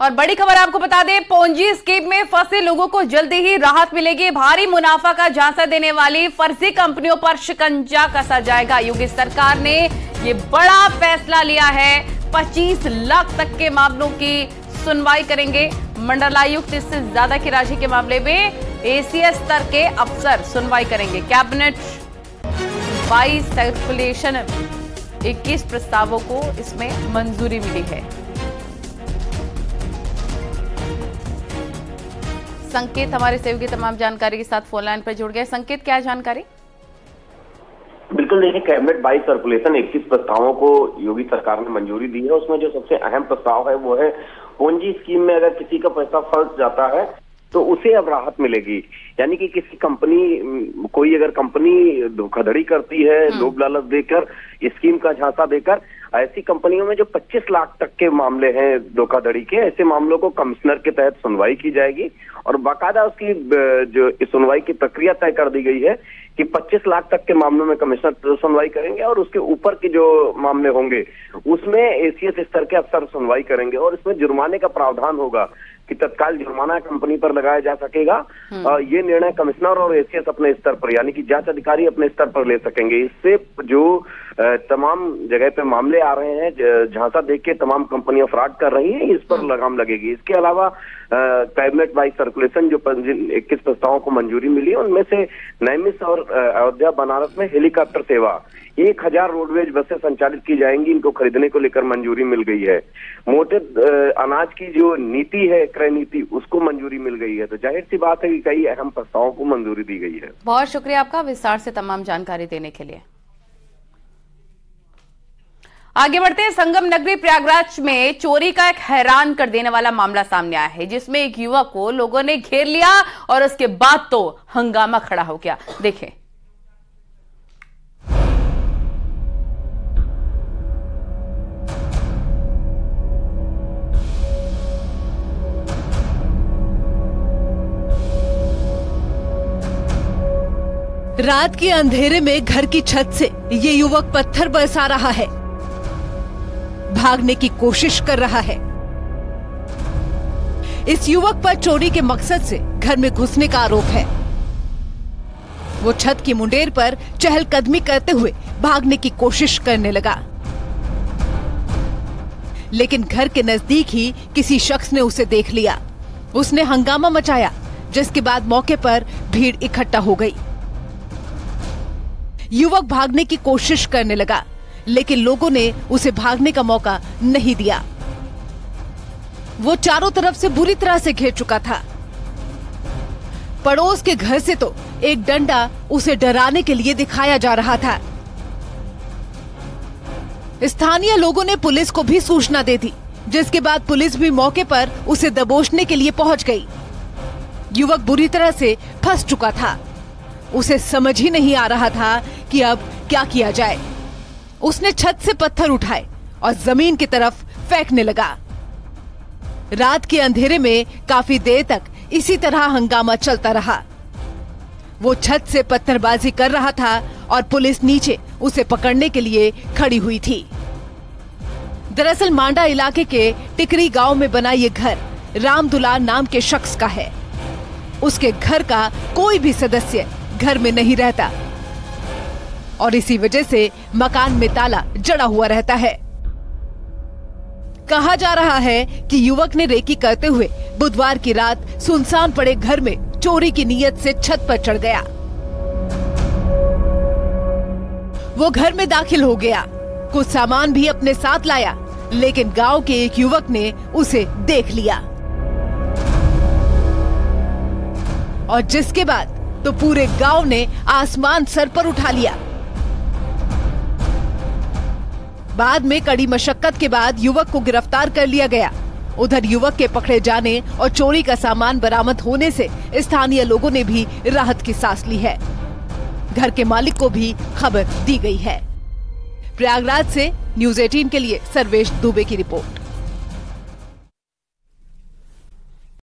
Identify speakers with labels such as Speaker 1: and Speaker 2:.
Speaker 1: और बड़ी खबर आपको बता दें, पोंजी स्कीम में फंसे लोगों को जल्दी ही राहत मिलेगी। भारी मुनाफा का झांसा देने वाली फर्जी कंपनियों पर शिकंजा कसा जाएगा। योगी सरकार ने ये बड़ा फैसला लिया है। 25 लाख तक के मामलों की सुनवाई करेंगे मंडलायुक्त। इससे ज्यादा की राशि के मामले में एसीएस स्तर के अफसर सुनवाई करेंगे। कैबिनेट बाई सर्कुलेशन 21 प्रस्तावों को इसमें मंजूरी मिली है। संकेत हमारे सहयोगी तमाम जानकारी के साथ फोन लाइन पर जुड़ गए। संकेत, क्या जानकारी?
Speaker 2: बिल्कुल, देखिए, कैबिनेट बाई सर्कुलेशन 21 प्रस्तावों को योगी सरकार ने मंजूरी दी है। उसमें जो सबसे अहम प्रस्ताव है वो है पोंजी स्कीम में अगर किसी का पैसा फंस जाता है तो उसे अब राहत मिलेगी। यानी कि किसी कंपनी, कोई अगर कंपनी धोखाधड़ी करती है, लोभ लालच देकर, स्कीम का झांसा देकर, ऐसी कंपनियों में जो 25 लाख तक के मामले हैं धोखाधड़ी के, ऐसे मामलों को कमिश्नर के तहत सुनवाई की जाएगी और बाकायदा उसकी जो सुनवाई की प्रक्रिया तय कर दी गई है कि 25 लाख तक के मामलों में कमिश्नर सुनवाई करेंगे और उसके ऊपर के जो मामले होंगे उसमें एसीएस स्तर के अफसर सुनवाई करेंगे। और इसमें जुर्माने का प्रावधान होगा कि तत्काल जुर्माना कंपनी पर लगाया जा सकेगा। ये निर्णय कमिश्नर और एसीएस अपने स्तर पर, यानी कि जांच अधिकारी अपने स्तर पर ले सकेंगे। इससे जो तमाम जगह पे मामले आ रहे हैं, झांसा देख के तमाम कंपनियां फ्रॉड कर रही हैं, इस पर लगाम लगेगी। इसके अलावा कैबिनेट बाई सर्कुलेशन जो 21 प्रस्तावों को मंजूरी मिली है उनमें से नैमिष और अयोध्या बनारस में हेलीकॉप्टर सेवा 1000 रोडवेज बसें संचालित की जाएंगी। इनको खरीदने को लेकर मंजूरी मिल गई है। मोटे अनाज की जो नीति है, क्रय नीति, उसको मंजूरी मिल गई है। तो जाहिर सी बात है कि कई अहम प्रस्तावों को मंजूरी दी गई है।
Speaker 1: बहुत शुक्रिया आपका विस्तार से तमाम जानकारी देने के लिए। आगे बढ़ते हैं। संगम नगरी प्रयागराज में चोरी का एक हैरान कर देने वाला मामला सामने आया है, जिसमें एक युवक को लोगों ने घेर लिया और उसके बाद तो हंगामा खड़ा हो गया। देखें।
Speaker 3: रात के अंधेरे में घर की छत से ये युवक पत्थर बरसा रहा है, भागने की कोशिश कर रहा है। इस युवक पर चोरी के मकसद से घर में घुसने का आरोप है। वो छत की मुंडेर पर चहलकदमी करते हुए भागने की कोशिश करने लगा, लेकिन घर के नजदीक ही किसी शख्स ने उसे देख लिया। उसने हंगामा मचाया, जिसके बाद मौके पर भीड़ इकट्ठा हो गई। युवक भागने की कोशिश करने लगा, लेकिन लोगों ने उसे भागने का मौका नहीं दिया। वो चारों तरफ से बुरी तरह से घेर चुका था। पड़ोस के घर से तो एक डंडा उसे डराने के लिए दिखाया जा रहा था। स्थानीय लोगों ने पुलिस को भी सूचना दे दी, जिसके बाद पुलिस भी मौके पर उसे दबोचने के लिए पहुंच गई। युवक बुरी तरह से फंस चुका था। उसे समझ ही नहीं आ रहा था कि अब क्या किया जाए। उसने छत से पत्थर उठाए और जमीन की तरफ फेंकने लगा। रात के अंधेरे में काफी देर तक इसी तरह हंगामा चलता रहा। वो छत से पत्थरबाजी कर रहा था और पुलिस नीचे उसे पकड़ने के लिए खड़ी हुई थी। दरअसल मांडा इलाके के टिकरी गांव में बना ये घर रामदुलार नाम के शख्स का है। उसके घर का कोई भी सदस्य घर में नहीं रहता और इसी वजह से मकान में ताला जड़ा हुआ रहता है। कहा जा रहा है कि युवक ने रेकी करते हुए बुधवार की रात सुनसान पड़े घर में चोरी की नीयत से छत पर चढ़ गया। वो घर में दाखिल हो गया, कुछ सामान भी अपने साथ लाया, लेकिन गांव के एक युवक ने उसे देख लिया और जिसके बाद तो पूरे गांव ने आसमान सर पर उठा लिया। बाद में कड़ी मशक्कत के बाद युवक को गिरफ्तार कर लिया गया। उधर युवक के पकड़े जाने और चोरी का सामान बरामद होने से स्थानीय लोगों ने भी राहत की सांस ली है। घर के मालिक को भी खबर दी गई है। प्रयागराज से न्यूज़ 18 के लिए सर्वेश दुबे की रिपोर्ट।